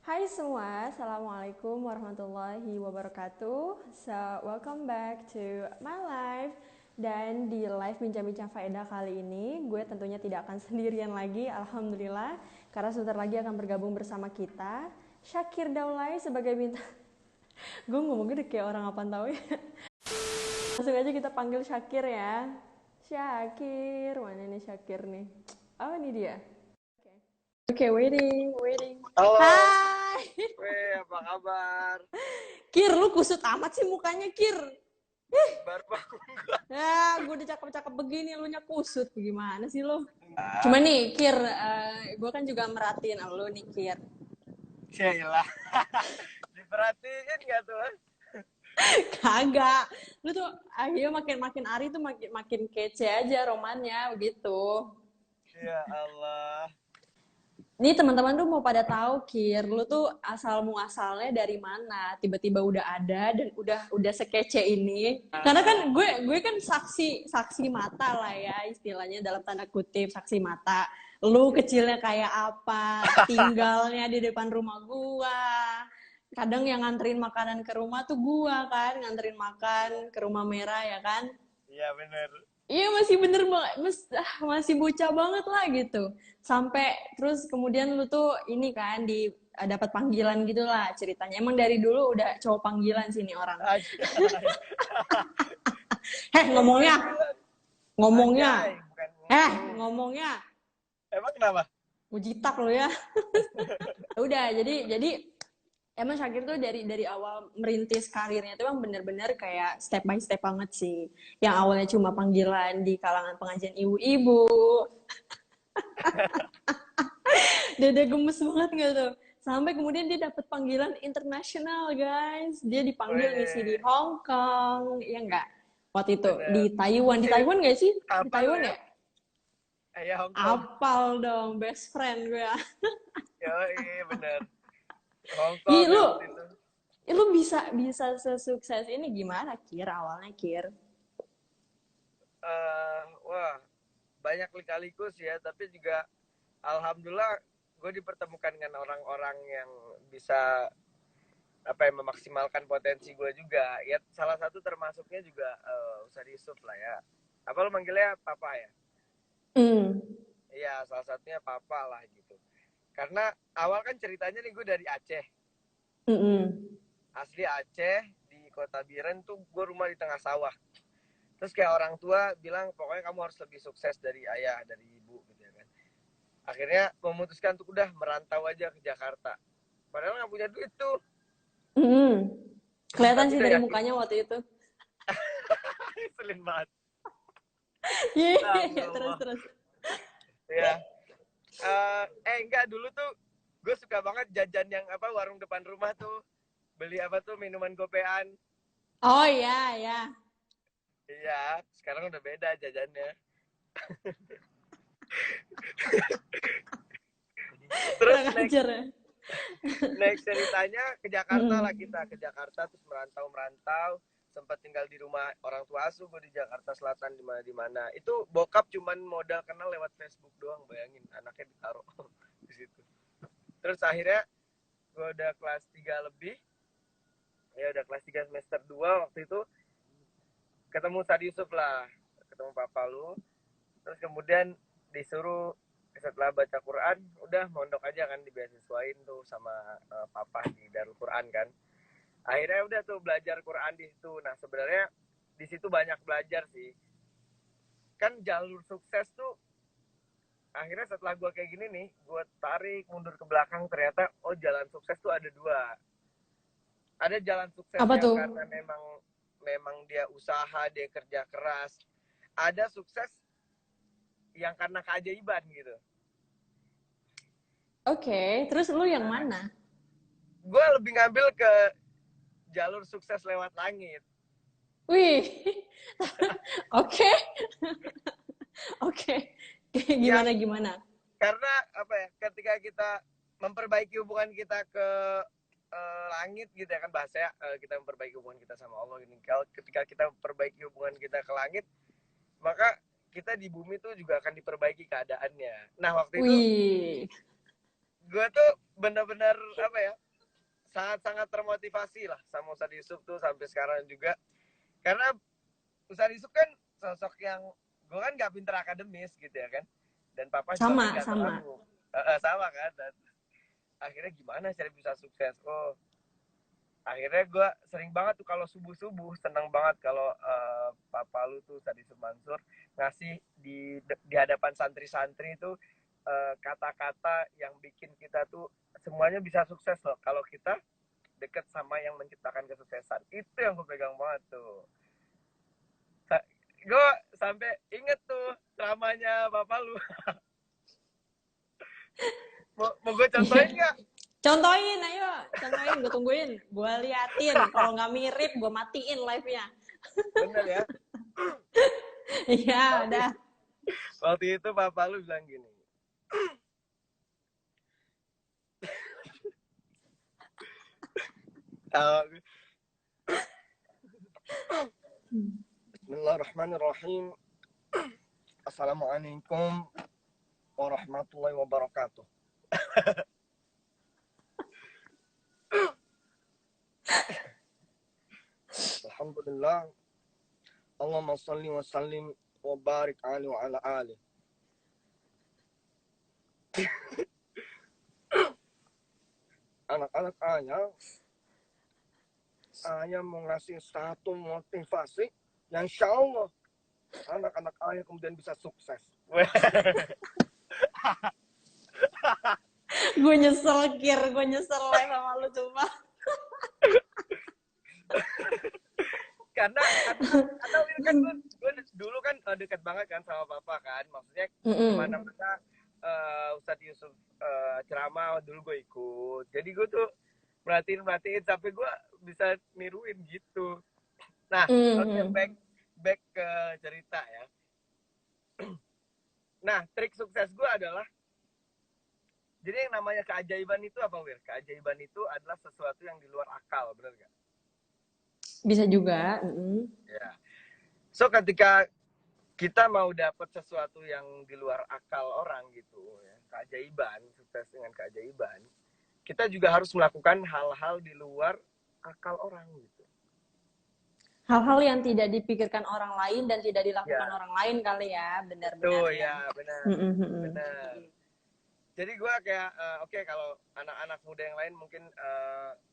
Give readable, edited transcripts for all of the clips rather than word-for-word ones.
Hai semua, Assalamualaikum warahmatullahi wabarakatuh. So, welcome back to my life. Dan di live Bincang-Bincang Faedah kali ini, gue tentunya tidak akan sendirian lagi, Alhamdulillah. Karena sebentar lagi akan bergabung bersama kita, Syakir Daulay sebagai bintang. Gue ngomongnya udah kayak orang apaan tau ya. Langsung aja kita panggil Syakir ya. Syakir, mana nih Syakir nih? Oh, ini dia. Oke, waiting. Halo, Hai. weh, apa kabar? Kir, lu kusut amat sih mukanya, Kir. Baru bangun. Ya, gue udah cakep-cakep begini, lu nya kusut. Gimana sih lu? Ah, Cuma nih, Kir, gue kan juga merhatiin lu nih, Kir. Cailah. Diperhatiin nggak tuh? Kagak. Lu tuh, ayo makin hari tuh makin kece aja romannya, begitu. Ya Allah. Nih teman-teman tuh mau pada tahu Kir, lu tuh asal muasalnya dari mana? Tiba-tiba udah ada dan udah sekece ini. Karena kan gue kan saksi mata lah ya istilahnya dalam tanda kutip saksi mata. Lu kecilnya kayak apa? Tinggalnya di depan rumah gua. Kadang yang nganterin makanan ke rumah tuh gua kan, nganterin makan ke rumah merah ya kan. Iya bener. Iya masih bener banget, masih bocah banget lah gitu. Sampai terus kemudian lu tuh ini kan dapat panggilan gitu lah ceritanya. Emang dari dulu udah cowok panggilan sini orang. Anjay. Heh Cowok ngomongnya, panggilan. ngomongnya, Anjay, bukan mulu. ngomongnya. Emang kenapa? Mujitak lu ya. Udah jadi emang Syakir tuh dari awal merintis karirnya tuh emang bener-bener kayak step by step banget sih. Yang awalnya cuma panggilan di kalangan pengajian ibu-ibu, dede gemes banget gak tuh? Sampai kemudian dia dapat panggilan internasional, guys. Dia dipanggil ngisi di Weh, Hong Kong, ya enggak? Waktu itu di bener. Taiwan, di Ih, Taiwan nggak sih? Di apa lu Taiwan ya? ya? Ya Hong Kong. Apal dong, best friend gue. Yoi, bener. Hong Ih, Kong ya waktu itu. lu bisa bisa sesukses ini gimana, Kir? Awalnya, Kir. Wah, banyak lika-liku sih ya, tapi juga alhamdulillah gue dipertemukan dengan orang-orang yang bisa apa ya memaksimalkan potensi gue juga. Ya salah satu termasuknya juga Ustadz Yusuf lah ya. Apa lu manggilnya papa ya? Hmm. Iya, salah satunya papa lah gitu. Karena awal kan ceritanya nih gue dari Aceh. Mm-mm. Asli Aceh di Kota Biren tuh gue rumah di tengah sawah. Terus kayak orang tua bilang pokoknya kamu harus lebih sukses dari ayah, dari ibu gitu ya kan. Akhirnya memutuskan untuk udah merantau aja ke Jakarta. Padahal nggak punya duit tuh. Mm-mm. Kelihatan Tapi sih udah dari yakin. mukanya waktu itu. Selin banget. Yeay, terus Astagfirullah. terus. Ya. Enggak, dulu tuh gue suka banget jajan yang apa warung depan rumah tuh. Beli apa tuh minuman gopean. Oh iya, ya. Iya, sekarang udah beda jajannya. Terus Kurang next ajar ya. next ceritanya ke Jakarta lah, Mm-mm. kita ke Jakarta terus merantau sempat tinggal di rumah orang tua asuh gue di Jakarta Selatan di mana itu bokap cuman modal kenal lewat Facebook doang, bayangin anaknya ditaruh di situ. Terus akhirnya gue udah kelas 3 lebih, ya udah kelas 3 semester 2 waktu itu ketemu Sadi Yusuf lah, ketemu papa lu. Terus kemudian disuruh setelah baca Quran udah mondok aja kan, dibeasiswain tuh sama papa di Darul Quran kan. Akhirnya udah tuh belajar Quran di situ. Nah sebenarnya di situ banyak belajar sih, kan jalur sukses tuh. Akhirnya setelah gue kayak gini nih, gue tarik mundur ke belakang, ternyata oh jalan sukses tuh ada dua. Ada jalan sukses Apa yang tuh? karena memang memang dia usaha, dia kerja keras. Ada sukses yang karena keajaiban gitu. Oke, terus lu yang Nah, mana? gue lebih ngambil ke jalur sukses lewat langit. Wih, oke, oke. Yang Gimana gimana? karena apa ya, ketika kita memperbaiki hubungan kita ke langit gitu ya kan bahasa ya, kita memperbaiki hubungan kita sama Allah ini. Kalau ketika kita memperbaiki hubungan kita ke langit, maka kita di bumi tuh juga akan diperbaiki keadaannya. Nah waktu itu Wih, gue tuh bener-bener apa ya, sangat-sangat termotivasi lah sama Ustadz Yusuf tuh sampai sekarang juga. Karena Ustadz Yusuf kan sosok yang gue kan nggak pinter akademis gitu ya kan, dan papa juga kan Sama, nggak sama. terlalu sama kan, dan akhirnya gimana cara bisa sukses. Oh, akhirnya gue sering banget tuh kalau subuh seneng banget kalau papa lu tuh Ustadz Yusuf Mansur ngasih di hadapan santri-santri itu kata-kata yang bikin kita tuh semuanya bisa sukses loh kalau kita deket sama yang menciptakan kesuksesan. Itu yang gue pegang banget tuh. Gue sampai inget tuh ceramahnya bapak lu. mau gue contohin nggak? Contohin, ayo. Contohin, gue tungguin. Gue liatin. Kalau nggak mirip, gue matiin live-nya. Bener ya. Iya, udah. Waktu itu bapak lu bilang gini. Bismillahirrahmanirrahim. Assalamualaikum warahmatullahi wabarakatuh. Alhamdulillah. Allahumma salli wa sallim wa barik alaihi wa ala alihi. Anak-anak ayah mau ngasih satu motivasi yang insya Allah anak-anak ayah kemudian bisa sukses. Gue nyesel, gue nyesel live sama lu cuma. karena kan gue dulu kan dekat banget kan sama papa kan, maksudnya kemana-mana Ustadz Yusuf ceramah dulu gue ikut, jadi gue tuh merhatiin sampai gue bisa niruin gitu. Nah, oke, back ke cerita ya. Nah, trik sukses gue adalah, jadi yang namanya keajaiban itu apa, Wir? Keajaiban itu adalah sesuatu yang di luar akal, benar gak? Bisa juga. Ya. So ketika kita mau dapat sesuatu yang di luar akal orang gitu, ya, keajaiban, sukses dengan keajaiban, kita juga harus melakukan hal-hal di luar akal orang gitu. Hal-hal yang tidak dipikirkan orang lain dan tidak dilakukan orang lain kali ya, benar-benar. Tuh ya, benar. Benar. Jadi gue kayak oke, kalau anak-anak muda yang lain mungkin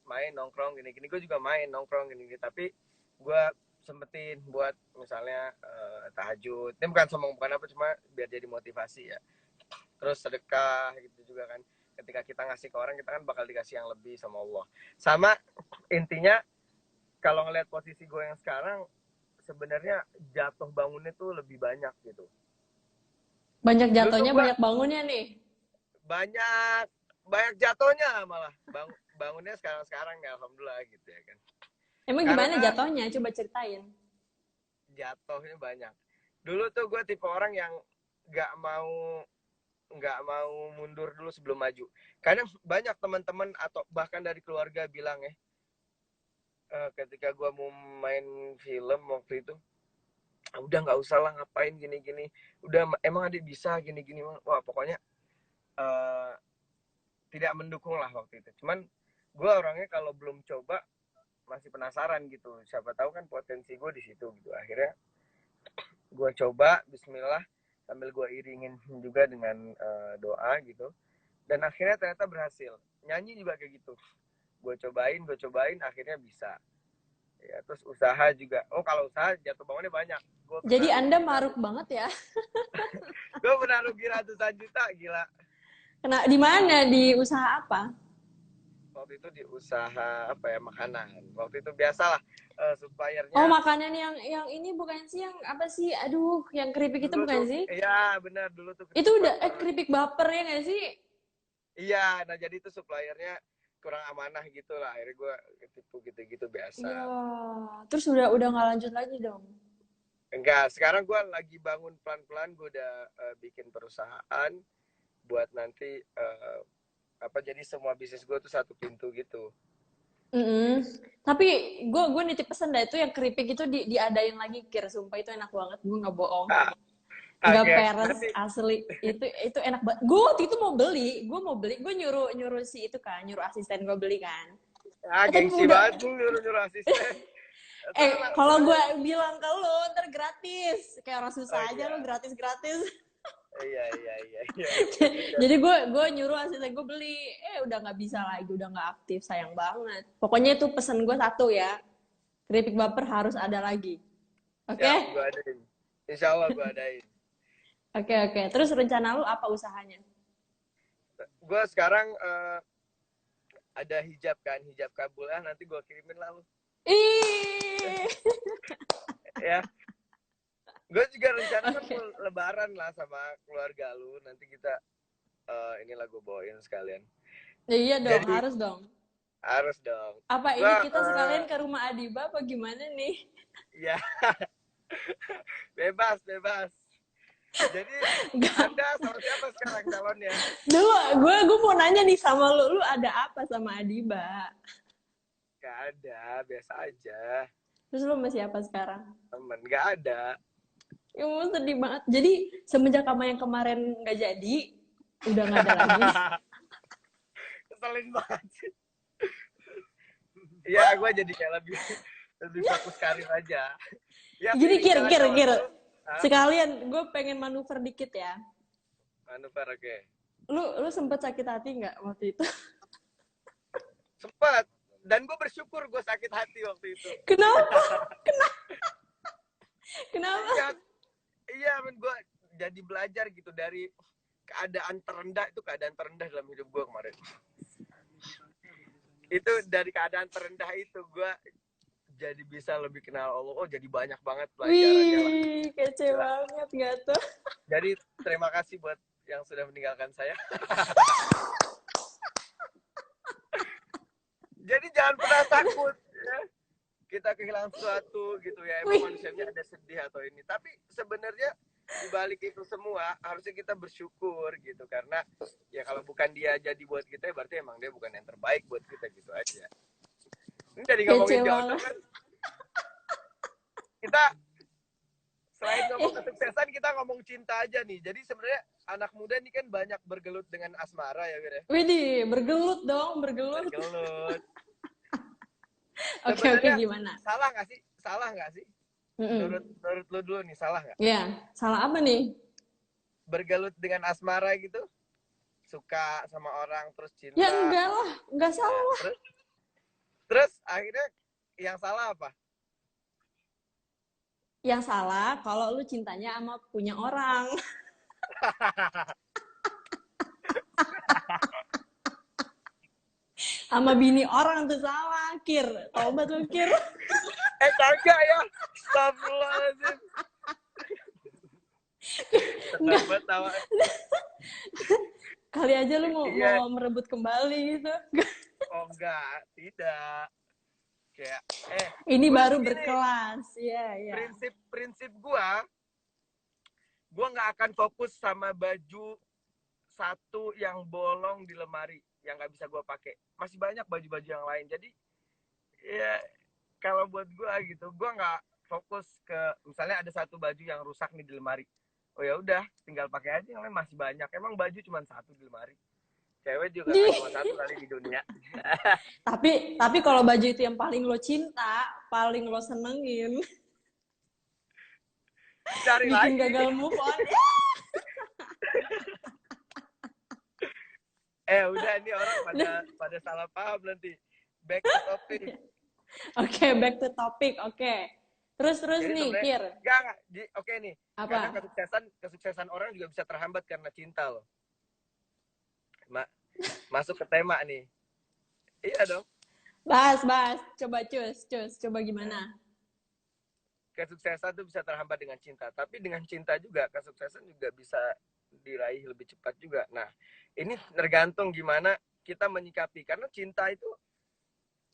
main nongkrong gini-gini, gue juga main nongkrong gini-gini, tapi gue sempetin buat misalnya tahajud. Ini bukan sombong, bukan apa, cuma biar jadi motivasi ya. Terus sedekah gitu juga kan. Ketika kita ngasih ke orang, kita kan bakal dikasih yang lebih sama Allah. Sama intinya, kalau ngeliat posisi gue yang sekarang, sebenarnya jatuh bangunnya tuh lebih banyak gitu. Banyak jatuhnya, banyak bangunnya nih. Banyak jatuhnya malah. Bangunnya sekarang ya alhamdulillah gitu ya kan. Emang gimana jatuhnya? Coba ceritain. Jatuhnya banyak. Dulu tuh gue tipe orang yang nggak mau mundur dulu sebelum maju. Karena banyak teman-teman atau bahkan dari keluarga bilang ya, ketika gue mau main film waktu itu, udah nggak usah lah, ngapain gini-gini. Udah, emang adik bisa gini-gini. Wah, pokoknya tidak mendukung lah waktu itu. Cuman gue orangnya kalau belum coba masih penasaran gitu. Siapa tahu kan potensi gue di situ gitu. Akhirnya gue coba, Bismillah, sambil gue iringin juga dengan doa gitu. Dan akhirnya ternyata berhasil. Nyanyi juga kayak gitu. Gue cobain, akhirnya bisa. Ya, terus usaha juga. Oh, kalau usaha jatuh bangunnya banyak. Jadi Anda maruk banget ya? Gue pernah rugi ratusan juta, gila. Kena di mana? Di usaha apa? Waktu itu di usaha apa ya, makanan. Waktu itu biasalah suppliernya. Oh, makanan yang ini bukan sih, yang apa sih? Aduh, yang keripik itu bukan sih? Iya, benar, dulu tuh. Itu udah keripik baper ya nggak sih? Iya, nah jadi itu suppliernya kurang amanah gitu lah. Akhirnya gue ketipu gitu-gitu biasa. Iya. Terus udah nggak lanjut lagi dong? Enggak, sekarang gue lagi bangun pelan-pelan. Gue udah bikin perusahaan buat nanti jadi semua bisnis gue tuh satu pintu gitu. Tapi gue nitip pesan dah, itu yang keripik itu diadain lagi, Kir. Sumpah itu enak banget, gue nggak bohong. Nggak Oke, peres nanti asli, itu enak banget. Gue waktu itu mau beli, gue nyuruh si itu kan, nyuruh asisten gue beli kan. Tapi gengsi udah, banget lu nyuruh asisten. Terus kalau terus gue bilang ke lu ntar gratis, kayak orang oh susah aja iya. lu gratis. Iya. Udah. Jadi gue nyuruh asisten gue beli, udah nggak bisa lagi, udah nggak aktif, sayang banget. Pokoknya itu pesan gue satu ya, keripik baper harus ada lagi. Oke? Siap, gua adain. Insya Allah gua adain. Oke. Terus rencana lu apa usahanya? Gua sekarang ada hijab kabul nanti gua kirimin lah lu. Ih. Ya, gue juga rencana kan Oke. mau lebaran lah sama keluarga lu. Nanti kita inilah gue bawain sekalian. Ya, iya dong, Jadi harus dong. harus dong. Apa ini Gua kita sekalian ke rumah Adiba apa gimana nih? ya bebas. Jadi Enggak. Anda sama siapa sekarang calonnya? Dulu gue mau nanya nih sama lu ada apa sama Adiba? Gak ada, biasa aja. Terus lu sama siapa sekarang? Temen, gak ada. Ya mau sedih banget. Jadi semenjak kamu yang kemarin nggak jadi, udah nggak ada lagi. Keselin banget sih. Ya, gue jadi kayak lebih fokus karir aja. Ya, Gini kir. Hah? Sekalian gue pengen manuver dikit ya. Manuver, oke. Lu sempet sakit hati nggak waktu itu? Sempet. Dan gue bersyukur gue sakit hati waktu itu. Kenapa? Kenapa? Iya, men, gue jadi belajar gitu dari keadaan terendah dalam hidup gue kemarin. Itu dari keadaan terendah itu gue jadi bisa lebih kenal Allah. Oh, jadi banyak banget pelajarannya lah. Wih, kece banget gak tuh? Jadi terima kasih buat yang sudah meninggalkan saya. Jadi jangan pernah takut ya. Kita kehilangan sesuatu gitu ya. Emang manusianya ada sedih atau ini. Tapi sebenarnya di balik itu semua harusnya kita bersyukur gitu, karena ya kalau bukan dia jadi buat kita berarti emang dia bukan yang terbaik buat kita gitu aja. Ini jadi ngomongin jodoh kan, kita selain ngomong kesuksesan kita ngomong cinta aja nih. Jadi sebenarnya anak muda ini kan banyak bergelut dengan asmara ya, Wir. Widih, bergelut dong, bergelut. Oke, gimana? Salah nggak sih? Menurut lu dulu nih, salah nggak? Ya, salah apa nih? Bergelut dengan asmara gitu, suka sama orang terus cinta. Ya enggak lah, enggak salah lah. Terus akhirnya yang salah apa? Yang salah kalau lu cintanya sama punya orang. Sama bini orang tuh salah, Kir. Tobat lu, Kir. Kagak ya. Astagfirullahaladzim. Tawa. Kali aja lu mau merebut kembali gitu. Oh enggak, tidak. Kayak ini baru berkelas. Iya. Prinsip gua nggak akan fokus sama baju satu yang bolong di lemari yang nggak bisa gua pakai. Masih banyak baju-baju yang lain. Jadi ya kalau buat gua gitu, gua nggak fokus ke misalnya ada satu baju yang rusak nih di lemari. Oh ya udah, tinggal pakai aja, yang lain masih banyak. Emang baju cuma satu di lemari. Cewek juga cuma satu kali di dunia. tapi kalau baju itu yang paling lo cinta, paling lo senengin, cari bikin lagi. Gagal move on. Udah nih orang pada salah paham nanti. Back to topic. Oke, back to topic. Oke. Terus jadi nih, Kir. Enggak. Oke nih. Apa? Karena kesuksesan orang juga bisa terhambat karena cinta loh. Masuk ke tema nih. Iya dong. Bahas. Coba cus. Coba gimana? Kesuksesan tuh bisa terhambat dengan cinta. Tapi dengan cinta juga, kesuksesan juga bisa diraih lebih cepat juga. Nah, ini tergantung gimana kita menyikapi. Karena cinta itu,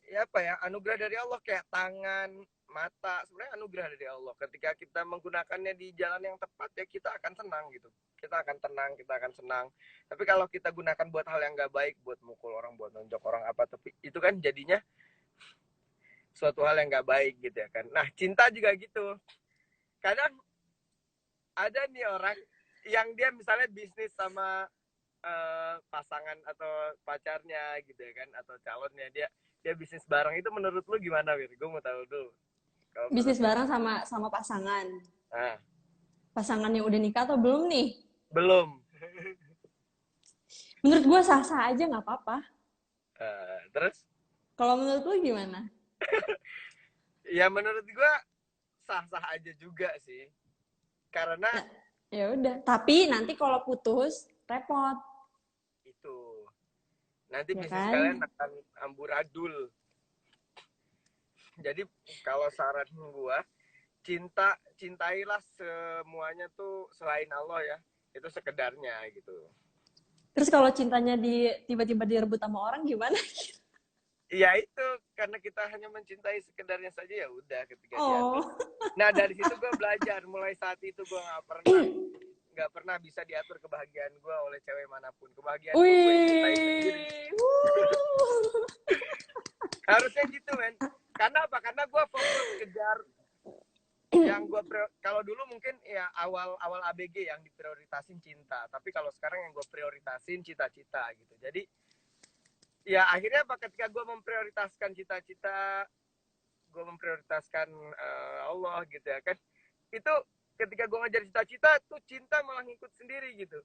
ya apa ya, anugerah dari Allah. Kayak tangan, mata, sebenarnya anugerah dari Allah. Ketika kita menggunakannya di jalan yang tepat, ya kita akan senang gitu. Kita akan tenang, kita akan senang. Tapi kalau kita gunakan buat hal yang gak baik, buat mukul orang, buat nonjok orang apa, tapi itu kan jadinya suatu hal yang gak baik gitu ya kan. Nah, cinta juga gitu. Kadang ada nih orang yang dia misalnya bisnis sama pasangan atau pacarnya gitu ya kan, atau calonnya, dia bisnis bareng, itu menurut lu gimana, Wir? Gue mau tahu dulu kalau menurut Bisnis lu. bareng sama pasangan. Nah, Pasangan yang udah nikah atau belum nih? belum. Menurut gue sah-sah aja nggak apa-apa. Terus Kalau menurut lu gimana? ya menurut gue sah-sah aja juga sih, karena Nah, ya udah. Tapi nanti kalau putus repot, itu nanti ya bisnis kalian kan? akan amburadul. Jadi kalau saran gua, cintailah semuanya tuh selain Allah ya, itu sekedarnya gitu. Terus kalau cintanya tiba-tiba direbut sama orang gimana? Ya itu, karena kita hanya mencintai sekedarnya saja, ya udah ketika diatur. Oh. Nah dari situ gue belajar, mulai saat itu gue nggak pernah bisa diatur kebahagiaan gue oleh cewek manapun. Kebahagiaan gue yang cintai sendiri. Wih. Wuh. Harusnya gitu men. Karena apa? Karena gue fokus kejar yang gue kalau dulu mungkin ya awal ABG yang diprioritasin cinta, tapi kalau sekarang yang gue prioritasin cita-cita gitu. Jadi ya akhirnya apa, ketika gue memprioritaskan cita-cita, gue memprioritaskan Allah gitu ya kan, itu ketika gue ngejar cita-cita tuh cinta malah ngikut sendiri gitu.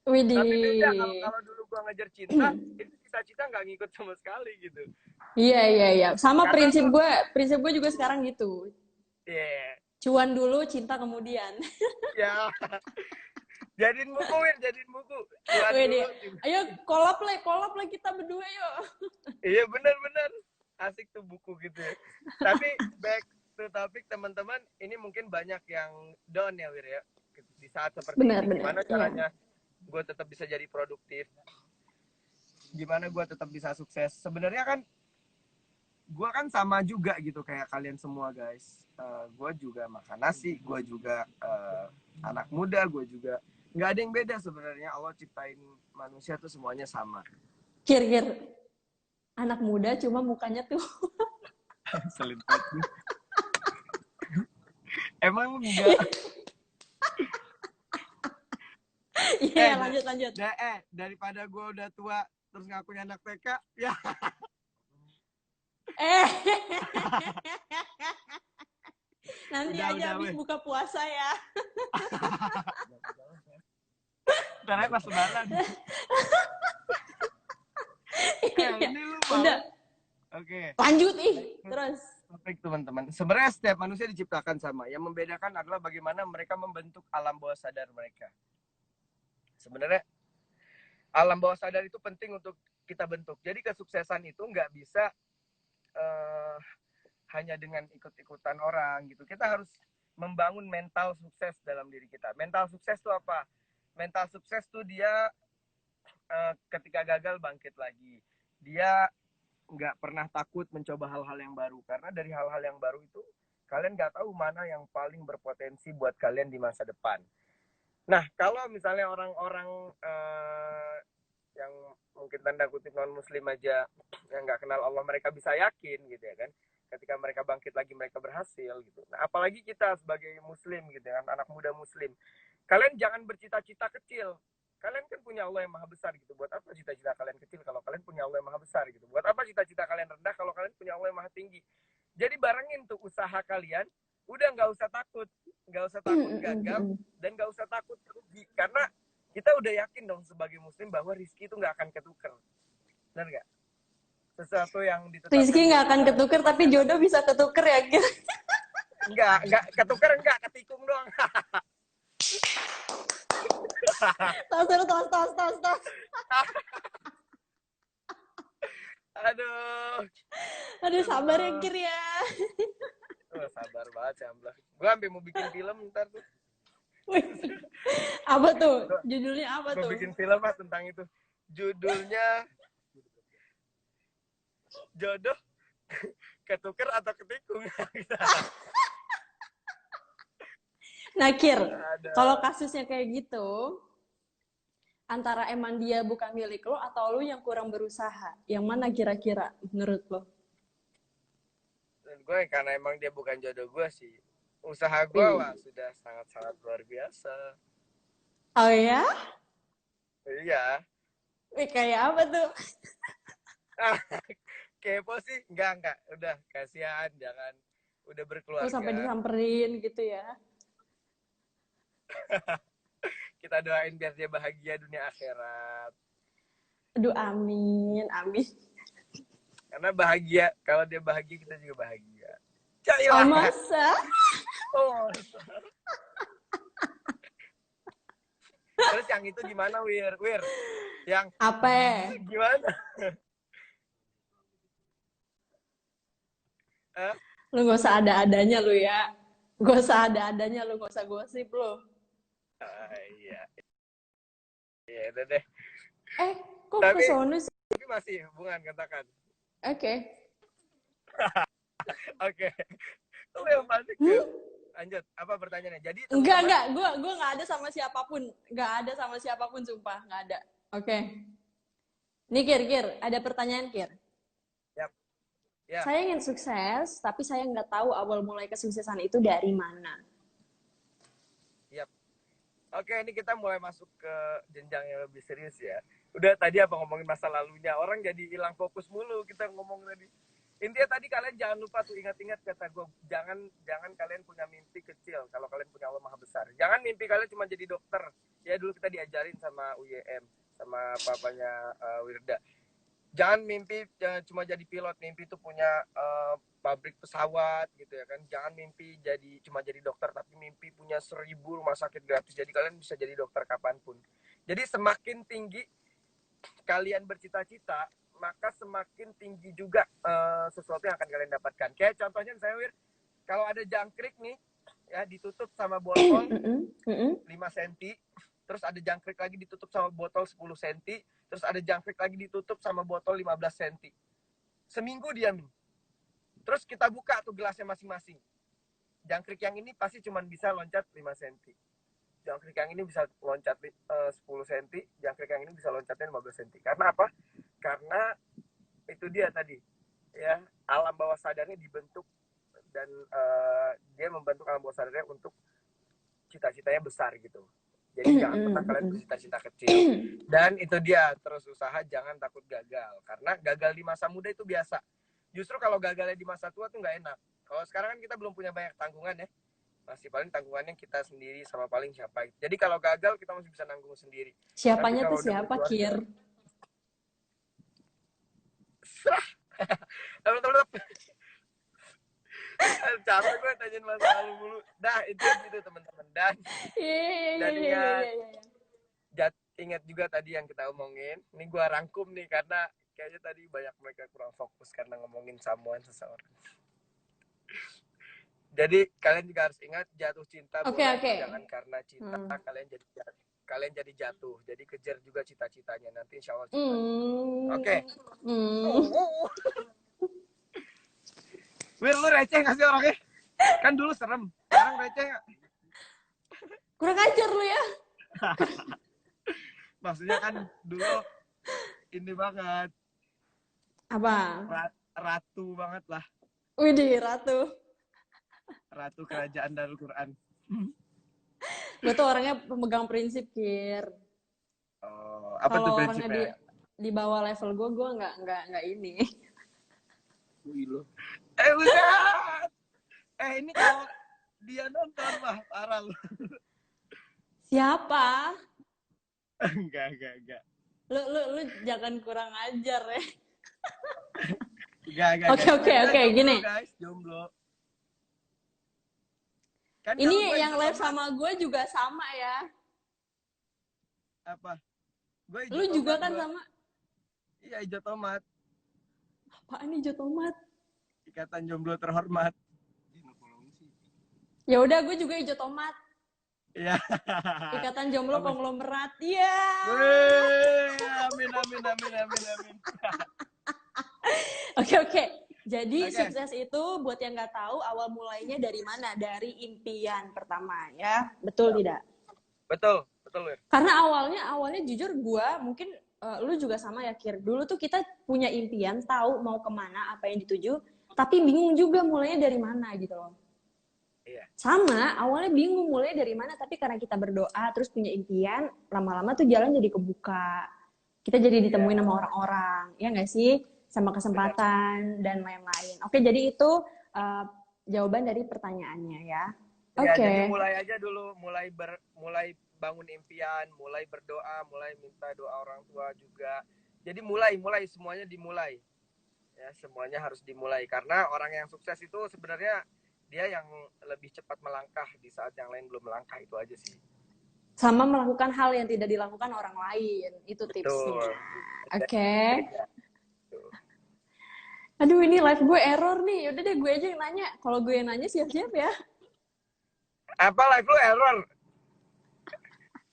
Tapi beda Widih. kalau dulu gue ngejar cinta, itu cita-cita nggak ngikut sama sekali gitu. Iya, iya, iya. Sama Karena lo prinsip gue juga sekarang gitu. yeah, Cuan dulu, cinta kemudian. ya jadiin buku, Win, jadiin buku. Cuan Widih. dulu. Ayo collab lah kita berdua yuk. Iya benar-benar asik tuh buku gitu ya. Tapi back to topic teman-teman, ini mungkin banyak yang down ya Wir ya. Di saat seperti ini Benar-benar. gimana Iya. caranya gue tetap bisa jadi produktif? Gimana gue tetap bisa sukses? Sebenarnya kan gue kan sama juga gitu kayak kalian semua guys. Gue juga makan nasi, gue juga anak muda, gue juga nggak ada yang beda sebenarnya. Allah ciptain manusia tuh semuanya sama. Kir-kir. Anak muda cuma mukanya tuh. Selintas. Emang enggak? Iya, lanjut. Daripada gue udah tua terus ngakuin anak TK, ya. Nanti Udah, aja habis weh. buka puasa ya. Ntar aja pas lebaran. Ini lu mau. Udah. Oke. Lanjut terus. Topik teman-teman. Sebenarnya setiap manusia diciptakan sama. Yang membedakan adalah bagaimana mereka membentuk alam bawah sadar mereka. Sebenarnya alam bawah sadar itu penting untuk kita bentuk. Jadi kesuksesan itu nggak bisa hanya dengan ikut-ikutan orang gitu. Kita harus membangun mental sukses dalam diri kita. Mental sukses itu apa? Mental sukses itu dia ketika gagal bangkit lagi. Dia nggak pernah takut mencoba hal-hal yang baru. Karena dari hal-hal yang baru itu, kalian nggak tahu mana yang paling berpotensi buat kalian di masa depan. Nah, kalau misalnya orang-orang yang mungkin tanda kutip non-muslim aja, yang nggak kenal Allah, mereka bisa yakin gitu ya kan, ketika mereka bangkit lagi mereka berhasil gitu. Nah, apalagi kita sebagai muslim gitu kan, anak muda muslim, kalian jangan bercita-cita kecil. Kalian kan punya Allah yang maha besar gitu. Buat apa cita-cita kalian kecil kalau kalian punya Allah yang maha besar gitu? Buat apa cita-cita kalian rendah kalau kalian punya Allah yang maha tinggi? Jadi barengin tuh usaha kalian, udah nggak usah takut gagal, dan nggak usah takut rugi, karena kita udah yakin dong sebagai muslim bahwa rizki itu nggak akan ketuker. Benar nggak? Sesuatu yang ditetapkan Rizky nggak akan ketuker, tapi jodoh bisa ketuker ya, Gir? Nggak ketuker, nggak ketikung doang. Tos. Aduh, sabar ya, Gir ya. Sabar banget Camblah. Gue sampai mau bikin film ntar tuh. Apa tuh? Judulnya apa tuh? Gue bikin film lah tentang itu. Judulnya jodoh ketuker atau ketikung. Nah, Kir, kalau kasusnya kayak gitu, antara emang dia bukan milik lo atau lo yang kurang berusaha, yang mana kira-kira menurut lo? Dan gue karena emang dia bukan jodoh gue sih. Usaha gue Wih. wah sudah sangat-sangat luar biasa. Oh ya? Iya. Wih, kayak apa tuh? Ah, kepo sih? Enggak. Udah, kasihan, jangan. Udah Oh, sampai berkeluarga. disamperin gitu ya? Kita doain biar dia bahagia dunia akhirat. Aduh, amin, amin. Karena bahagia, kalau dia bahagia, kita juga bahagia. Oh, Cailah. masa? Oh. Terus yang itu gimana, Wir? Wir, yang Apa? gimana? Hah? Lu gak usah ada-adanya lu ya. Gak usah ada-adanya lu, gak usah gosip lu. Iya, iya, udah deh. Kok ke Tapi sono sih? masih hubungan, katakan. Oke. Oke. Lu yang panik, Wir. Lanjut, apa pertanyaannya? Jadi teman-teman, Enggak. Gue nggak ada sama siapapun. Nggak ada sama siapapun, sumpah. Nggak ada. Oke. Nih, Kir. Ada pertanyaan, Kir. ya, ya, Saya ingin sukses, tapi saya nggak tahu awal mulai kesuksesan itu dari mana. ya. Oke, ini kita mulai masuk ke jenjang yang lebih serius ya. Udah tadi apa ngomongin masa lalunya, orang jadi hilang fokus mulu kita ngomong tadi. Intinya tadi kalian jangan lupa tuh ingat-ingat kata gue, jangan kalian punya mimpi kecil kalau kalian punya Allah Maha Besar. Jangan mimpi kalian cuma jadi dokter. Ya dulu kita diajarin sama UYM, sama papanya Wirda. Jangan mimpi cuma jadi pilot, mimpi itu punya pabrik pesawat gitu ya kan. Jangan mimpi cuma jadi dokter, tapi mimpi punya 1.000 rumah sakit gratis. Jadi kalian bisa jadi dokter kapanpun. Jadi semakin tinggi kalian bercita-cita, maka semakin tinggi juga sesuatu yang akan kalian dapatkan. Kayak contohnya saya, Wir, kalau ada jangkrik nih, ya ditutup sama botol 5 cm, terus ada jangkrik lagi ditutup sama botol 10 cm, terus ada jangkrik lagi ditutup sama botol 15 cm. Seminggu diamin. Terus kita buka tuh gelasnya masing-masing. Jangkrik yang ini pasti cuma bisa loncat 5 cm. Jangkrik yang ini bisa loncat 10 cm, jangkrik yang ini bisa loncatnya 15 cm. Karena apa? Karena itu dia tadi. Ya, alam bawah sadarnya dibentuk dan dia membentuk alam bawah sadarnya untuk cita-citanya besar gitu. Jadi jangan pernah kalian bercita-cita kecil. Dan itu dia, terus usaha, jangan takut gagal. Karena gagal di masa muda itu biasa. Justru kalau gagalnya di masa tua tuh nggak enak. Kalau sekarang kan kita belum punya banyak tanggungan ya. Masih paling tanggungannya kita sendiri sama paling siapa. Jadi kalau gagal kita masih bisa nanggung sendiri. Tapi Siapanya tuh kalau udah siapa, berkeluarga, Kir? teman-teman, capek gue tanyain masa lalu mulu. Dah, itu gitu teman-teman. Dan ingat juga tadi yang kita omongin. Ini gue rangkum nih karena kayaknya tadi banyak mereka kurang fokus karena ngomongin samuan seseorang. Jadi kalian juga harus ingat, jatuh cinta boleh, jangan karena cinta kalian jadi jatuh. Jadi kejar juga cita-citanya, nanti insya Allah cinta. Oke. Wir, lu receh gak sih orangnya? Kan dulu serem, sekarang receh gak? Kurang ajar lu ya. Maksudnya kan dulu ini banget. Apa? Ratu banget lah. Widih, Ratu. Ratu kerajaan Darul Quran. Gue tuh orangnya pemegang prinsip, Kir. Oh, apa Kalau tuh orangnya prinsipnya? di bawah level gue nggak ini. Bukan. Ini kalau dia nonton mah parah lu. Siapa? Enggak. Lu jangan kurang ajar ya. Enggak. Oke, gini. Guys, jomblo. Kan ini yang live sama gue juga sama ya. Apa? Gue lu juga kan gua. Sama? Iya, hijau tomat. Apaan hijau tomat? Ikatan jomblo terhormat. Ya udah, gue juga hijau tomat. Iya. Ikatan jomblo konglomerat. Iya. Amin. Oke. Jadi sukses itu buat yang nggak tahu awal mulainya dari mana? Dari impian pertama ya. Betul tidak? Betul. Karena awalnya jujur gue mungkin lu juga sama ya, Kir. Dulu tuh kita punya impian, tahu mau kemana, apa yang dituju, tapi bingung juga mulainya dari mana gitu loh. Iya. Sama, awalnya bingung mulai dari mana, tapi karena kita berdoa, terus punya impian, lama-lama tuh jalan jadi kebuka. Kita jadi Iya, ditemuin sama orang-orang, ya nggak sih? Sama benar. kesempatan dan lain-lain. Oke, jadi itu uh, jawaban dari pertanyaannya ya. Ya, Oke. jadi mulai aja dulu, mulai bangun impian, mulai berdoa, mulai minta doa orang tua juga. Jadi mulai semuanya dimulai. Ya, semuanya harus dimulai karena orang yang sukses itu sebenarnya dia yang lebih cepat melangkah di saat yang lain belum melangkah, itu aja sih. Sama melakukan hal yang tidak dilakukan orang lain, itu tipsnya. Betul. Oke. Beda. Aduh, ini live gue error nih. Yaudah deh, gue aja yang nanya. Kalau gue yang nanya siap-siap ya. Apa live lu error?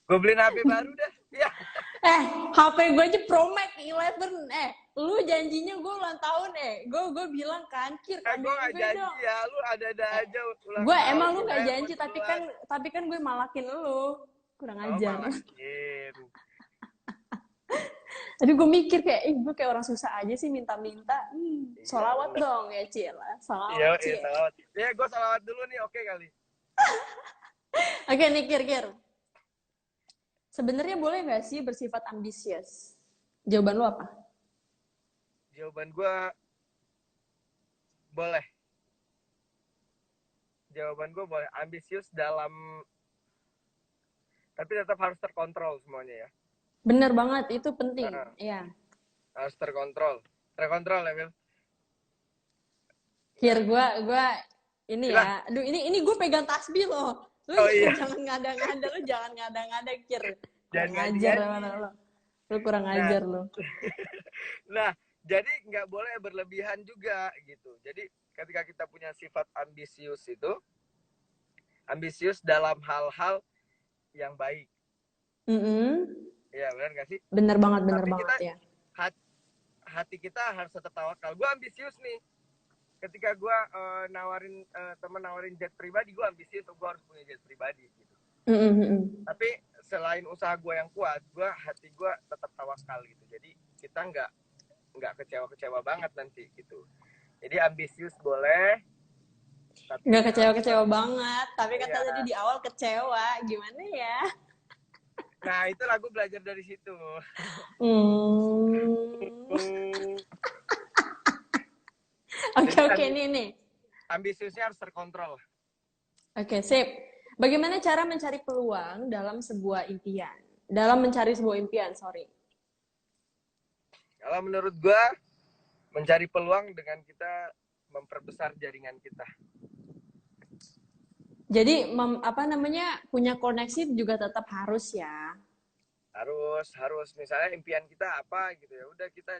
Gue beliin HP baru dah. Ya. HP gue aja Pro Max 11. Lu janjinya gue ulang tahun gue bilang kan, Kir, Gue kadoin gak gue janji dong. ya, lu ada aja ulang Gue tahun emang lu nggak gue janji, mau tapi kan gue malakin lu. Kurang Oh, ajar. malakin. Aduh, gue mikir kayak, gue kayak orang susah aja sih minta-minta. Iya, Solawat bener. dong ya, Cil. Iya, Solawat, iya, Cil. salawat. Ya, gue salawat dulu nih, oke kali. Oke nih, Kir. Sebenarnya boleh nggak sih bersifat ambisius? Jawaban lu apa? Jawaban gue boleh. Jawaban gue boleh. Ambisius dalam, tapi tetap harus terkontrol semuanya ya. Bener banget, itu penting. Iya. Harus terkontrol. Terkontrol ya, Mil? Kir, gue ini Gila. ya. Aduh, ini gue pegang tasbih loh. Lu Oh iya. jangan ngada-ngada, lu jangan ngada-ngada, Kir. Kurang Jangan ajar ganti-ganti. mana lo. Lu kurang Nah, ajar lu. nah, jadi nggak boleh berlebihan juga gitu. Jadi ketika kita punya sifat ambisius itu, ambisius dalam hal-hal yang baik. Iya, benar nggak sih? Bener banget Tapi kita ya. hati kita harus tetap tawakal. Gue ambisius nih. Ketika gue teman nawarin jet pribadi, gue ambisius, gue harus punya jet pribadi gitu. Tapi selain usaha gue yang kuat, hati gue tetap tawakal gitu. Jadi kita nggak kecewa banget nanti gitu. Jadi ambisius boleh, tapi Nggak kecewa-kecewa banget, tapi kata iya. tadi di awal kecewa, gimana ya? Nah, itu lagu belajar dari situ. Oke, ini. Ambisiusnya harus terkontrol. Oke, sip. Bagaimana cara mencari peluang dalam sebuah impian? Dalam mencari sebuah impian, sorry. Kalau menurut gue, mencari peluang dengan kita memperbesar jaringan kita. Jadi punya koneksi juga tetap harus ya. Harus misalnya impian kita apa gitu ya, udah kita.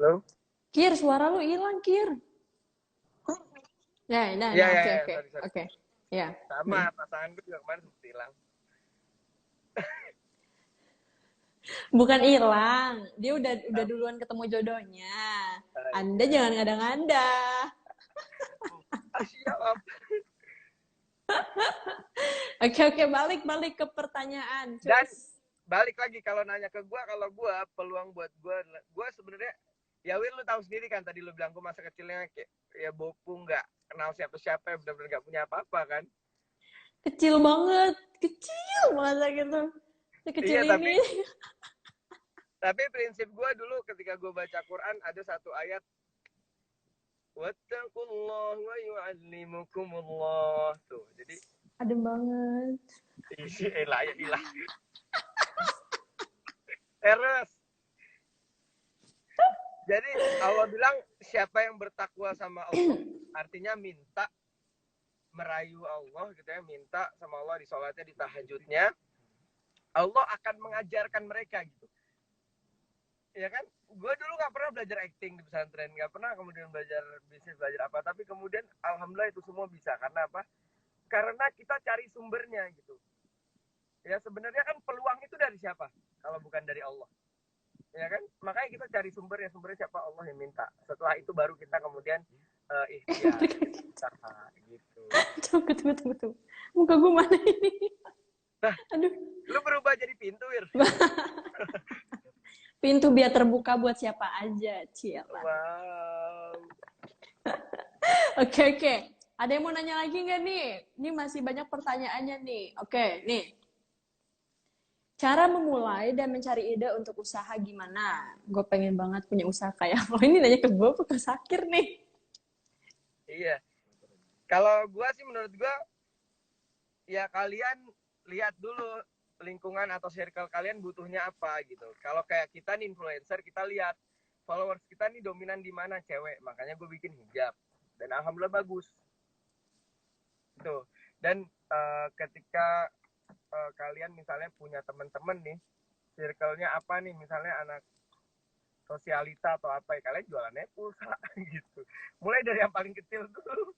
Halo? Kir, suara lu hilang, Kir. Oke. Ya. Sama, pasangan gue juga kemarin sempat hilang. Bukan hilang, dia udah duluan ketemu jodohnya. Anda jangan ngada-ngada. Siap. Oke, balik ke pertanyaan. Dan balik lagi kalau nanya ke gue, kalau gue peluang buat gue sebenarnya ya Wir, lu tahu sendiri kan, tadi lu bilang gue masa kecilnya kayak ya bopu, nggak kenal siapa-siapa, benar-benar nggak punya apa-apa kan. Kecil banget gitu. Sekecil iya, ini. Tapi prinsip gue dulu ketika gue baca Quran ada satu ayat, wattaqullah wa yu'allimukumullah. Tuh, jadi adem banget. Ilah. Terus jadi Allah bilang siapa yang bertakwa sama Allah, artinya minta merayu Allah gitu ya, minta sama Allah di sholatnya, di tahajudnya, Allah akan mengajarkan mereka gitu. Ya kan, gue dulu nggak pernah belajar acting di pesantren, nggak pernah kemudian belajar bisnis, belajar apa, tapi kemudian alhamdulillah itu semua bisa. Karena apa? Karena kita cari sumbernya gitu. Ya sebenarnya kan peluang itu dari siapa kalau bukan dari Allah? Ya kan, makanya kita cari sumbernya siapa? Allah yang minta. Setelah itu baru kita kemudian ikhtiar gitu. Tunggu. Muka gue mana ini? Nah, aduh. Lu berubah jadi pintu, Wir. Pintu biar terbuka buat siapa aja, Cila. Wow. Oke, oke. Ada yang mau nanya lagi nggak nih? Ini masih banyak pertanyaannya nih. Oke, nih. Cara memulai dan mencari ide untuk usaha gimana? Gue pengen banget punya usaha kayak lo. Ini nanya ke gue apa ke Sakir nih? Iya. Kalau gua sih menurut gua ya kalian lihat dulu lingkungan atau circle kalian butuhnya apa gitu. Kalau kayak kita nih influencer, kita lihat followers kita nih dominan di mana, cewek. Makanya gue bikin hijab. Dan alhamdulillah bagus. Tuh. Dan ketika kalian misalnya punya teman-teman nih, circle-nya apa nih, misalnya anak sosialita atau apa ya, kalian jualannya pulsa gitu. Mulai dari yang paling kecil dulu.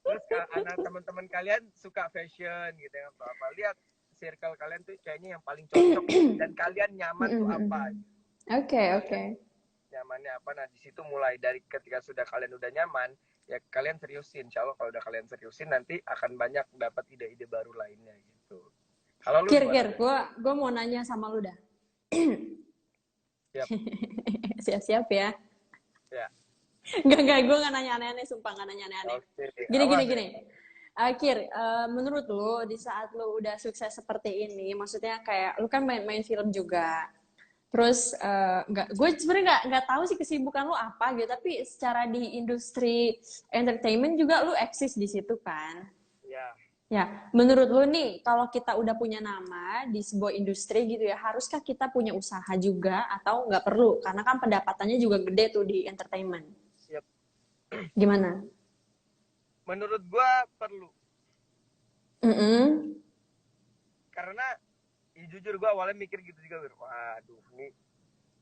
Terus anak teman-teman kalian suka fashion gitu ya, apa lihat circle kalian tuh kayaknya yang paling cocok dan kalian nyaman tuh apa gitu. Oke, oke. Kalian nyamannya apa, nah di situ mulai dari ketika sudah kalian udah nyaman ya kalian seriusin. Insya Allah kalau udah kalian seriusin nanti akan banyak dapat ide-ide baru lainnya gitu. Kalau lu Kir, gimana Kir, deh? gue mau nanya sama lu dah. Siap. Siap-siap ya. Ya. Enggak, gue nggak nanya aneh-aneh, sumpah nggak nanya aneh-aneh. Oke, Gini, gini, awas ya. gini. Kir, menurut lu di saat lu udah sukses seperti ini, maksudnya kayak lu kan main-main film juga, terus nggak, gue sebenarnya nggak tahu sih kesibukan lu apa gitu, tapi secara di industri entertainment juga lu eksis di situ kan? Ya. Ya, menurut lu nih, kalau kita udah punya nama di sebuah industri gitu ya, haruskah kita punya usaha juga atau nggak perlu? Karena kan pendapatannya juga gede tuh di entertainment. Siap. Gimana? Menurut gua perlu. Mm-mm. Karena ya, jujur gua awalnya mikir gitu juga, waduh nih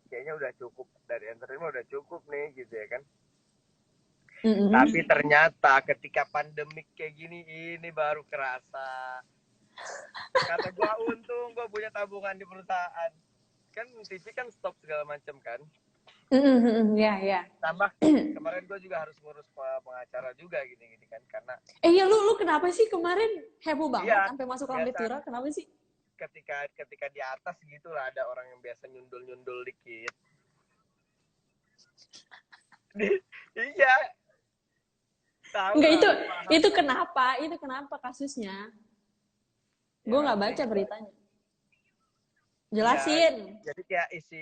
kayaknya udah cukup dari entertainment, udah cukup nih gitu ya kan. Mm-mm. Tapi ternyata ketika pandemik kayak gini ini baru kerasa. Kata gua untung gua punya tabungan di perusahaan. Kan TV kan stop segala macam kan. Mm-mm. Ya, ya. Tambah kemarin gua juga harus ngurus pengacara juga gini-gini kan karena Ya lu kenapa sih kemarin heboh banget iya sampai masuk lambe biasa tura? Kenapa sih? ketika di atas gitu lah ada orang yang biasa nyundul-nyundul dikit. Iya, tahu Enggak lah itu lu paham itu lah. kenapa? Itu kenapa kasusnya? Gue Ya nggak baca jadi beritanya. iya, Jelasin. jadi kayak isi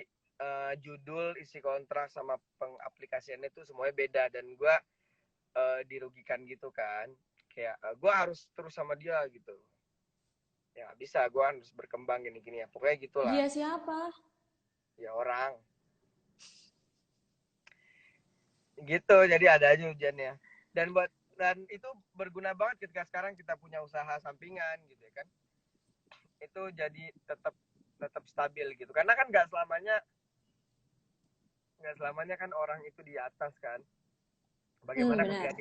judul, isi kontrak sama pengaplikasiannya itu semuanya beda dan gue dirugikan gitu kan. Kayak gue harus terus sama dia gitu. Ya gak bisa, gue harus berkembang gini-gini ya. Pokoknya gitulah. Dia siapa? Ya orang. Gitu, jadi ada aja hujannya. Dan itu berguna banget ketika sekarang kita punya usaha sampingan gitu ya kan. Itu jadi tetap tetap stabil gitu. Karena kan nggak selamanya kan orang itu di atas kan. Bagaimana Benar.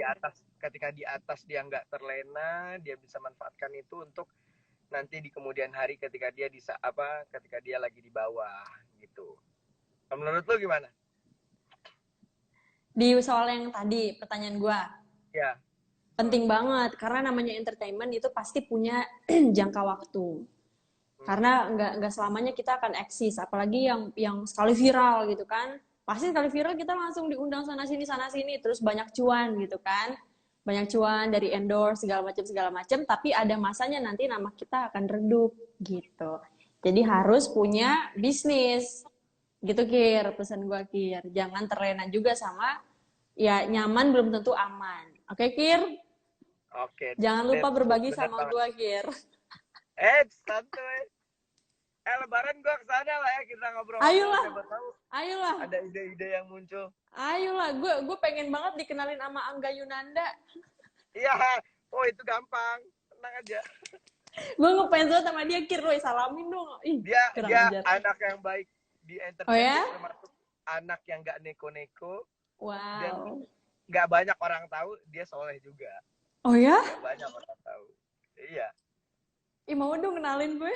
ketika di atas dia nggak terlena, dia bisa manfaatkan itu untuk nanti di kemudian hari ketika dia lagi di bawah gitu. Menurut lu gimana? Di soal yang tadi pertanyaan gue, Ya. penting banget karena namanya entertainment itu pasti punya jangka waktu. Hmm. Karena nggak selamanya kita akan eksis, apalagi yang sekali viral gitu kan. Pasti sekali viral kita langsung diundang sana sini terus banyak cuan gitu kan. Banyak cuan dari endorse segala macam, tapi ada masanya nanti nama kita akan redup gitu. Jadi harus punya bisnis. Gitu Kir, pesan gua Kir. Jangan terlena juga sama ya nyaman belum tentu aman. Oke Kir? Oke, Jangan sip, lupa sip, berbagi bener sama banget. gua Kir. Santuy. Lebaran gua kesana lah ya, kita ngobrol-ngobrol, Ayolah, siapa tahu ayolah. ada ide-ide yang muncul. Ayolah, gue pengen banget dikenalin sama Angga Yunanda. Iya, oh itu gampang, tenang aja. Gue ngefans banget sama dia, Kir, woy, salamin dong. Ih, Dia kurang dia ajar. anak yang baik di Oh entertain, ya? dia termasuk anak yang nggak neko-neko dan Wow. nggak banyak orang tahu dia soleh juga. Oh ya? Nggak banyak orang tahu. Iya. Ih, mau dong kenalin gue.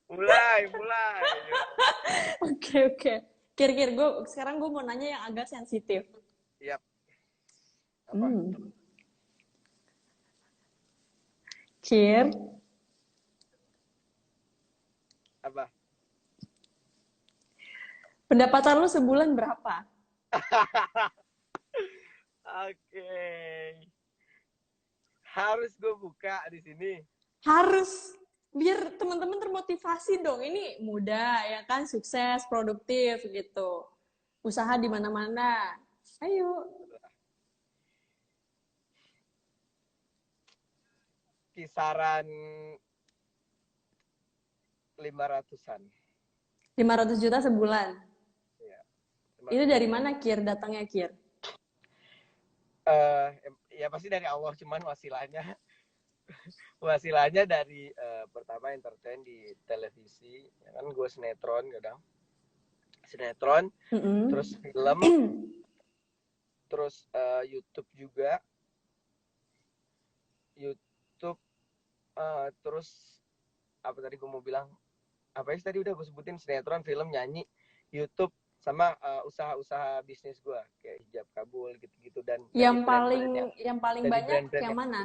mulai. Oke, oke. Kir, Kir, sekarang gue mau nanya yang agak sensitif. Yap. Apa? Hmm. Kir, Apa? Pendapatan lu sebulan berapa? Oke. Harus gue buka di sini. Harus, biar teman-teman termotivasi dong. Ini muda ya kan, sukses, produktif gitu. Usaha di mana-mana. Ayo. Kisaran 500-an. 500 juta sebulan. Ya, Itu 500 dari juta. mana, Kir? Datangnya, Kir? Eh, ya pasti dari Allah, cuman wasilahnya dari pertama entertain di televisi, ya kan gue sinetron, terus film, terus YouTube juga, YouTube, terus apa tadi gue mau bilang, apa sih tadi udah gue sebutin, sinetron, film, nyanyi, YouTube, sama usaha-usaha bisnis gue kayak hijab kabul gitu-gitu, dan dari Yang paling brand-brand yang paling dari banyak brand-brand yang mana?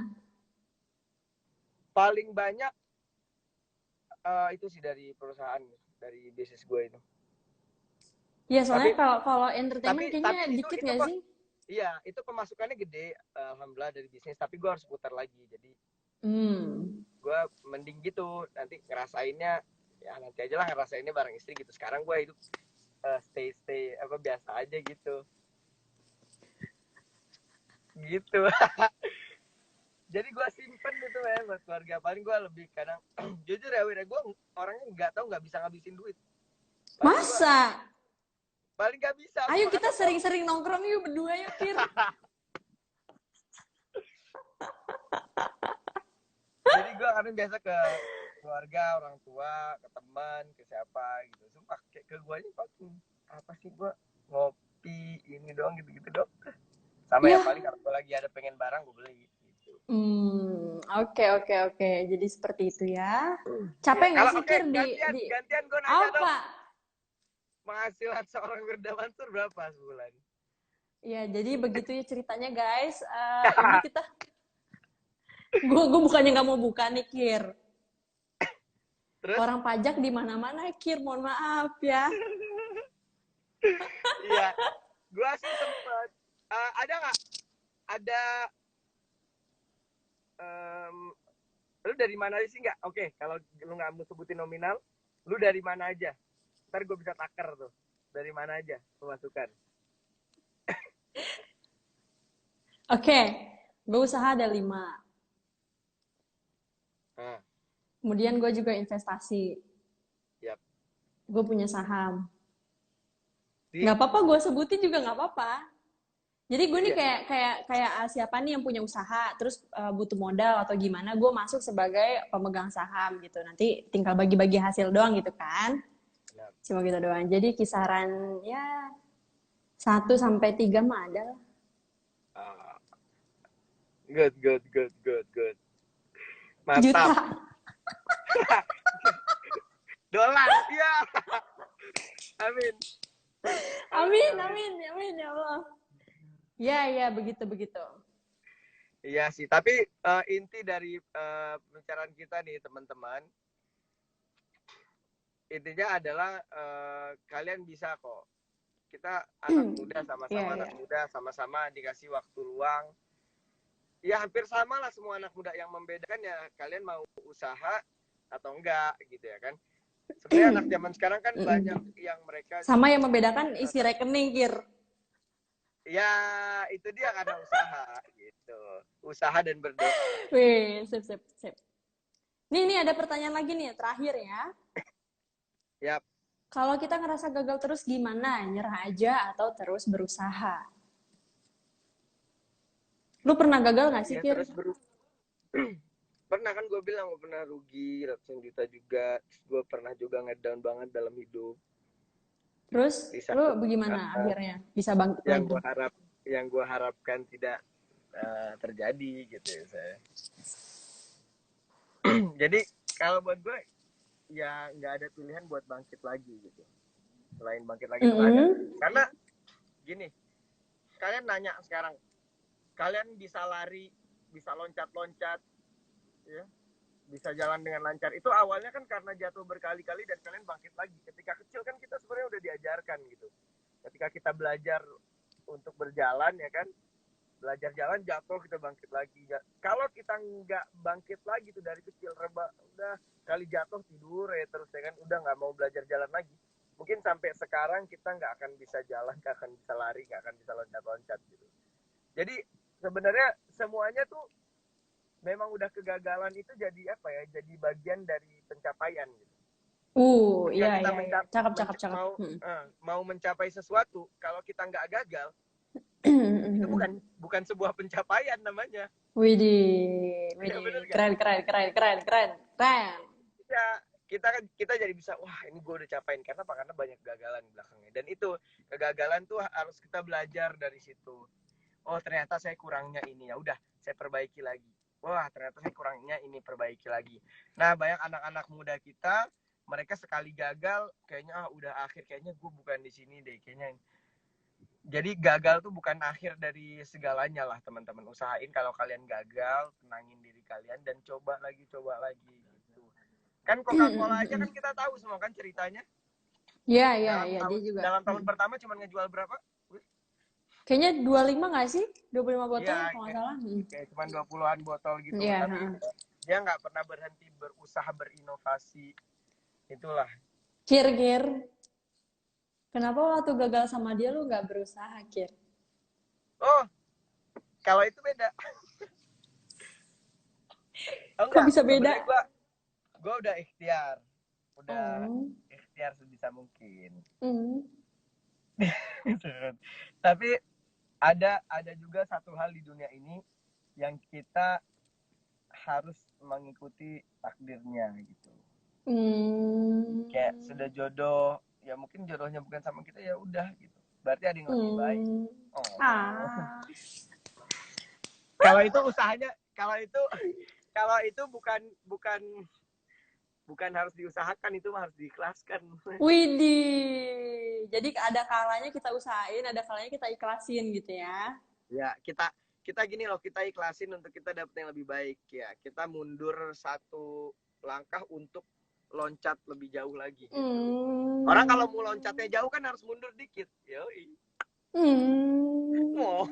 paling banyak itu sih dari perusahaan, dari bisnis gue itu. Ya, soalnya Tapi kalau kalau entertainment tapi kayaknya itu dikit itu nggak kok, sih? iya itu pemasukannya gede, alhamdulillah dari bisnis, tapi gue harus putar lagi, jadi Hmm. gue mending gitu nanti ngerasainnya, ya nanti aja lah ngerasainnya bareng istri gitu. Sekarang gue hidup stay apa biasa aja gitu gitu. Jadi gue simpen itu ya buat keluarga. Paling gue lebih kadang jujur ya Wira, gue orangnya nggak bisa ngabisin duit. Paling gue Masa? paling nggak bisa Ayo gue kita karena gue sering-sering nongkrong yuk berdua yuk, Kir. jadi gue kadang biasa ke keluarga, orang tua, ke teman, ke siapa gitu. Sumpah kayak ke gue aja paling apa sih, gue ngopi ini doang gitu-gitu doang. Sama ya Ya. paling kalau gue lagi ada pengen barang gue beli gitu. Oke, oke, oke. Jadi seperti itu ya. Ya, Capek nggak kalau sih, oke, Kir, gantian di gantian gue nanya dong. apa? Penghasilan seorang Firda Mansur berapa sebulan? Ya, jadi begitu ya ceritanya, guys. Ini kita, gue bukannya nggak mau buka nih, Kir. Terus Orang pajak di mana-mana, Kir. Mohon maaf ya. iya, gue sih sempet ada nggak ada um, lu dari mana aja sih, nggak oke kalau lu nggak mau sebutin nominal, lu dari mana aja, ntar gue bisa taker tuh dari mana aja pemasukan. Oke, gue usaha ada 5. Nah, Kemudian gue juga investasi. yap. Gue punya saham. Di Nggak apa-apa, gue sebutin juga nggak apa-apa. Jadi gue nih iya, kayak siapa nih yang punya usaha, terus butuh modal atau gimana, gue masuk sebagai pemegang saham gitu. Nanti tinggal bagi-bagi hasil doang gitu kan. nah, Cuma gitu doang. Jadi kisaran ya 1 sampai 3 mah ada lah. uh, good, mantap. Juta. Dolar ya. Amin, amin, Amin, amin. amin, amin ya Allah. Ya, ya, begitu. Iya sih, tapi inti dari pembicaraan kita nih teman-teman, intinya adalah kalian bisa kok. Kita anak muda, Iya, sama-sama iya. anak muda, sama-sama dikasih waktu luang. Ya hampir sama lah semua anak muda, yang membedakan ya kalian mau usaha atau enggak gitu ya kan. Sebenarnya anak zaman sekarang kan banyak yang mereka Sama yang membedakan isi rekening, Kir. ya itu dia karena usaha gitu. Usaha dan berdoa. Wih, sip. Nih, ada pertanyaan lagi nih, terakhir ya. Yap. Kalau kita ngerasa gagal terus gimana? Nyerah aja atau terus berusaha? Lu pernah gagal gak sih, Ya Kir? terus pernah kan gue bilang gue pernah rugi ratusan juta juga. Gue pernah juga ngedown banget dalam hidup. Terus Di lu saat bagaimana akhirnya bisa bangkit yang lagi? gue harapkan tidak terjadi gitu ya saya. Jadi kalau buat gue ya nggak ada pilihan buat bangkit lagi gitu. Selain bangkit lagi itu nggak ada. Karena gini, kalian nanya sekarang, kalian bisa lari, bisa loncat-loncat, ya, bisa jalan dengan lancar. Itu awalnya kan karena jatuh berkali-kali dan kalian bangkit lagi. Ketika kecil kan kita sebenarnya udah diajarkan gitu. Ketika kita belajar untuk berjalan ya kan, belajar jalan jatuh kita bangkit lagi. Kalau kita nggak bangkit lagi tuh dari kecil udah kali jatuh tidur ya terus ya kan, udah nggak mau belajar jalan lagi. Mungkin sampai sekarang kita nggak akan bisa jalan, nggak akan bisa lari, nggak akan bisa loncat-loncat gitu. Jadi sebenarnya semuanya tuh memang udah kegagalan itu jadi apa ya? Jadi bagian dari pencapaian gitu. Ketika Iya, kita iya, iya. Cakep, cakep, cakep. mau mencapai sesuatu, kalau kita nggak gagal, itu bukan sebuah pencapaian namanya. Widih, Ya widih. bener gak? Keren, keren, keren, keren, keren, keren. Ya, kita jadi bisa, wah ini gue udah capain. Karena apa? Karena banyak kegagalan di belakangnya. Dan itu, kegagalan tuh harus kita belajar dari situ. Oh ternyata saya kurangnya ini, ya udah saya perbaiki lagi. Wah ternyata saya kurangnya ini, perbaiki lagi. Nah banyak anak-anak muda kita, mereka sekali gagal kayaknya udah akhir, kayaknya gue bukan di sini deh kayaknya. Jadi gagal tuh bukan akhir dari segalanya lah teman-teman. Usahain kalau kalian gagal, tenangin diri kalian dan coba lagi gitu. Kan Coca-Cola aja kan kita tahu semua kan ceritanya. Iya, iya, iya, dia juga. Dalam tahun pertama cuma ngejual berapa? Kayaknya 25 nggak sih? 25 botol Ya, kalau nggak salah. kayak cuma 20-an botol gitu. Iya. Tapi dia nggak pernah berhenti berusaha berinovasi. Itulah. Kir, Kir. Kenapa waktu gagal sama dia lu nggak berusaha, Kir? Oh, kalau itu beda. Oh, Kok bisa beda? Gue udah ikhtiar. Ikhtiar sebisa mungkin. Tapi ada juga satu hal di dunia ini yang kita harus mengikuti takdirnya gitu. Kayak sudah jodoh, ya mungkin jodohnya bukan sama kita, ya udah gitu. Berarti ada yang lebih baik. Kalau itu usahanya, kalau itu bukan harus diusahakan, itu harus diikhlaskan. Widih. Jadi ada kalanya kita usahain, ada kalanya kita ikhlasin gitu ya. Ya, kita gini loh, kita ikhlasin untuk kita dapet yang lebih baik ya. Kita mundur satu langkah untuk loncat lebih jauh lagi gitu. Orang kalau mau loncatnya jauh kan harus mundur dikit. Yoi. Oh.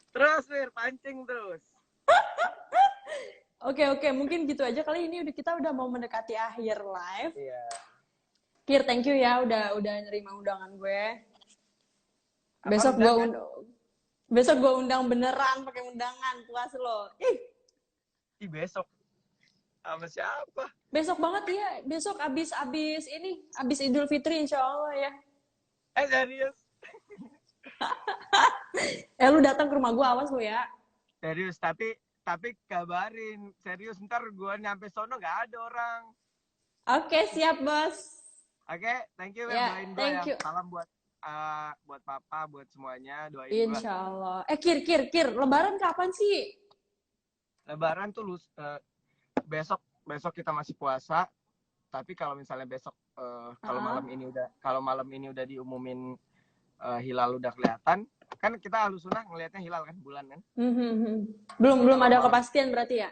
Terus Wir, pancing terus. Oke, mungkin gitu aja kali ini kita udah mau mendekati akhir live. Iya. Kir, thank you ya udah nerima undangan gue. Apa Besok gue undang beneran pakai undangan, puas lo. Ih, besok. Sama siapa? Besok banget ya, besok abis Idul Fitri insya Allah ya. Serius? Lu datang ke rumah gue, awas lo ya. Serius, tapi kabarin. Serius, ntar gue nyampe sono gak ada orang. Oke, siap bos. Oke, thank you. Yeah, thank you. Salam buat papa, buat semuanya. Doain Insya Allah. Kir, Lebaran kapan sih? Lebaran tuh besok kita masih puasa. Tapi kalau misalnya besok kalau malam ini udah diumumin hilal udah kelihatan, kan kita Ahlussunnah ngelihatnya hilal kan, bulan kan. Belum ada kepastian berarti ya?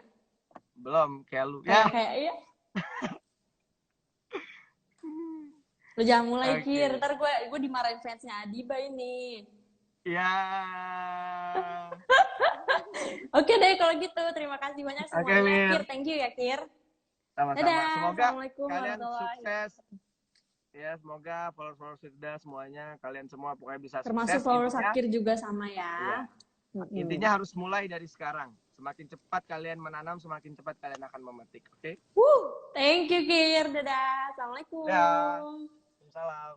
Belum, kayak lu. Kayak iya. Lu jangan mulai Kir, ntar gue dimarahin fansnya Adiba ini. Ya. Oke deh kalau gitu, terima kasih banyak semuanya. Kir, thank you ya Kir. Sama-sama. Dadah. Semoga kalian sukses. Ya, semoga followers Firda semuanya, kalian semua pokoknya bisa sukses. Termasuk followers Akir juga sama ya. Intinya harus mulai dari sekarang. Semakin cepat kalian menanam, semakin cepat kalian akan memetik. Oke? Thank you Kir. Dadah. Assalamualaikum. Ya. Salam.